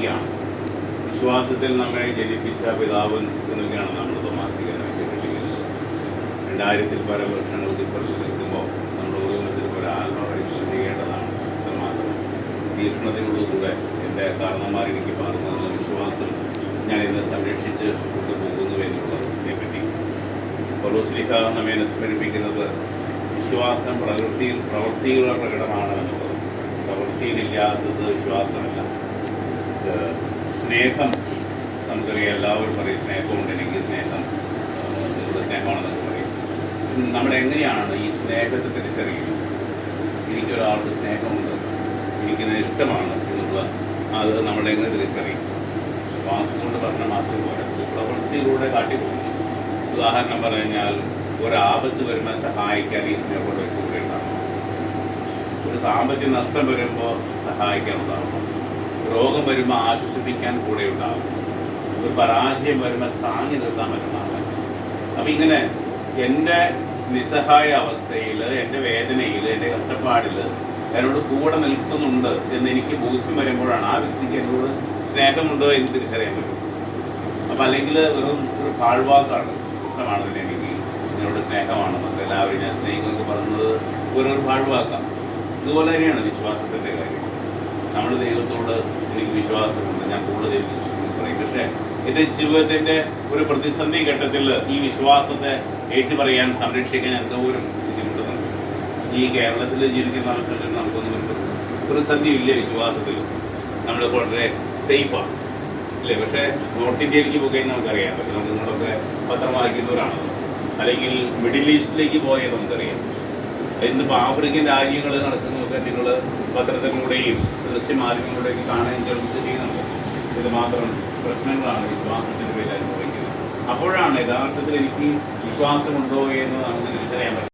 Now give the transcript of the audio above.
ജീവിക്കുകയാണ്. വിശ്വാസത്തിൽ നമ്മെ ജനിപ്പിച്ച പിതാവ് എന്നൊക്കെയാണ് നമ്മൾ തോമാസികനെ വിശേഷിപ്പിക്കുന്നത്. 2000-ൽ പല വർഷങ്ങൾക്ക് ഇപ്പുറത്ത് നിൽക്കുമ്പോൾ നമ്മുടെ ഉദയത്തിൽ ഒരു ആത്മപരിശോധന ചെയ്യേണ്ടതാണ്. അത്രമാത്രം തീക്ഷ്ണതയോടുകൂടെ എൻ്റെ കാരണന്മാർ എനിക്ക് പറഞ്ഞു തന്ന വിശ്വാസം ഞാൻ ഇന്ന് സംരക്ഷിച്ച് കൊണ്ടുപോകുന്നു എന്നുള്ളതിനെ പറ്റി പൗലോസ്ലീഹ നമ്മെ അനുസ്മരിപ്പിക്കുന്നത് വിശ്വാസം പ്രവൃത്തികളുടെ പ്രകടമാണ് എന്നുള്ളത്. പ്രവൃത്തിയിലില്ലാത്തത് വിശ്വാസമല്ല. സ്നേഹം നമുക്കറിയാം, എല്ലാവരും പറയും സ്നേഹമുണ്ട്, എനിക്ക് സ്നേഹം നിങ്ങളുടെ സ്നേഹമാണെന്നൊക്കെ പറയും. നമ്മളെങ്ങനെയാണ് ഈ സ്നേഹത്തെ തിരിച്ചറിയുന്നത്? എനിക്കൊരാൾക്ക് സ്നേഹമുണ്ട്, എനിക്കിത് ഇഷ്ടമാണ് എന്നുള്ള അത് നമ്മളെങ്ങനെ തിരിച്ചറിയും? വാക്കുകൊണ്ട് പറഞ്ഞാൽ മാത്രം പോരാ, പ്രവൃത്തിയിലൂടെ കാട്ടിപ്പോകും. ഉദാഹരണം പറഞ്ഞാൽ, ഒരാപത്ത് വരുമ്പോൾ സഹായിക്കാൻ ഈ സ്നേഹത്തോടെ കൂടെ ഉണ്ടാകും. ഒരു സാമ്പത്തിക നഷ്ടം വരുമ്പോൾ സഹായിക്കാൻ ഉണ്ടാകും. രോഗം വരുമ്പോൾ ആശ്വസിപ്പിക്കാൻ കൂടെ ഉണ്ടാകും. ഒരു പരാജയം വരുമ്പോൾ താങ്ങി നിർത്താൻ പറ്റുന്നതാണ്. അപ്പം ഇങ്ങനെ എൻ്റെ നിസ്സഹായ അവസ്ഥയിൽ, എൻ്റെ വേദനയിൽ, എൻ്റെ കഷ്ടപ്പാടിൽ എന്നോട് കൂടെ നിൽക്കുന്നുണ്ട് എന്ന് എനിക്ക് ബോധ്യം വരുമ്പോഴാണ് ആ വ്യക്തിക്ക് എന്നോട് സ്നേഹമുണ്ടോ എന്ന് തിരിച്ചറിയാൻ പറ്റും. അപ്പം അല്ലെങ്കിൽ വെറും ഒരു പാഴ്വാക്കാണ്, ഇഷ്ടമാണെന്ന് എനിക്ക് എന്നോട് സ്നേഹമാണെന്നൊക്കെ എല്ലാവരും ഞാൻ സ്നേഹിക്കുന്നൊക്കെ പറയുന്നത് ഒരു പാഴ്വാക്കാം. ഇതുപോലെ തന്നെയാണ് വിശ്വാസത്തിൻ്റെ കാര്യം. നമ്മൾ ദൈവത്തോട് എനിക്ക് വിശ്വാസമുണ്ട്, ഞാൻ കൂടുതൽ വിശ്വസിക്കുന്നു പറയും. പക്ഷേ എൻ്റെ ജീവിതത്തിൻ്റെ ഒരു പ്രതിസന്ധി ഘട്ടത്തിൽ ഈ വിശ്വാസത്തെ ഏറ്റുപറയാൻ, സംരക്ഷിക്കാൻ എന്തോരം ബുദ്ധിമുട്ടുന്നുണ്ട്. ഈ കേരളത്തിൽ ജീവിക്കുന്ന ആൾക്കാർക്ക് നമുക്കൊന്നും ഒരു പ്രതിസന്ധി ഇല്ല വിശ്വാസത്തിൽ. നമ്മൾ വളരെ സേഫാണ് അല്ലേ? പക്ഷേ നോർത്ത് ഇന്ത്യയിലേക്ക് പോയി നമുക്കറിയാം. നമുക്ക് നിങ്ങളൊക്കെ പത്രം വായിക്കുന്നവരാണല്ലോ. അല്ലെങ്കിൽ മിഡിൽ ഈസ്റ്റിലേക്ക് പോയാൽ നമുക്കറിയാം. ഇന്നിപ്പോൾ ആഫ്രിക്കൻ രാജ്യങ്ങളിൽ നടക്കുന്നതൊക്കെ നിങ്ങൾ പത്രത്തിലൂടെയും ദൃശ്യമാധ്യമങ്ങളിലൂടെയും കാണുകയും കേൾക്കുകയും ചെയ്യുന്നുണ്ട്. ഇത് മാത്രം പ്രശ്നങ്ങളാണ് വിശ്വാസത്തിൻ്റെ പേരിൽ അനുഭവിക്കുന്നത്. അപ്പോഴാണ് യഥാർത്ഥത്തിൽ എനിക്ക് വിശ്വാസമുണ്ടോ എന്ന് നമുക്ക് തിരിച്ചറിയാൻ പറ്റും.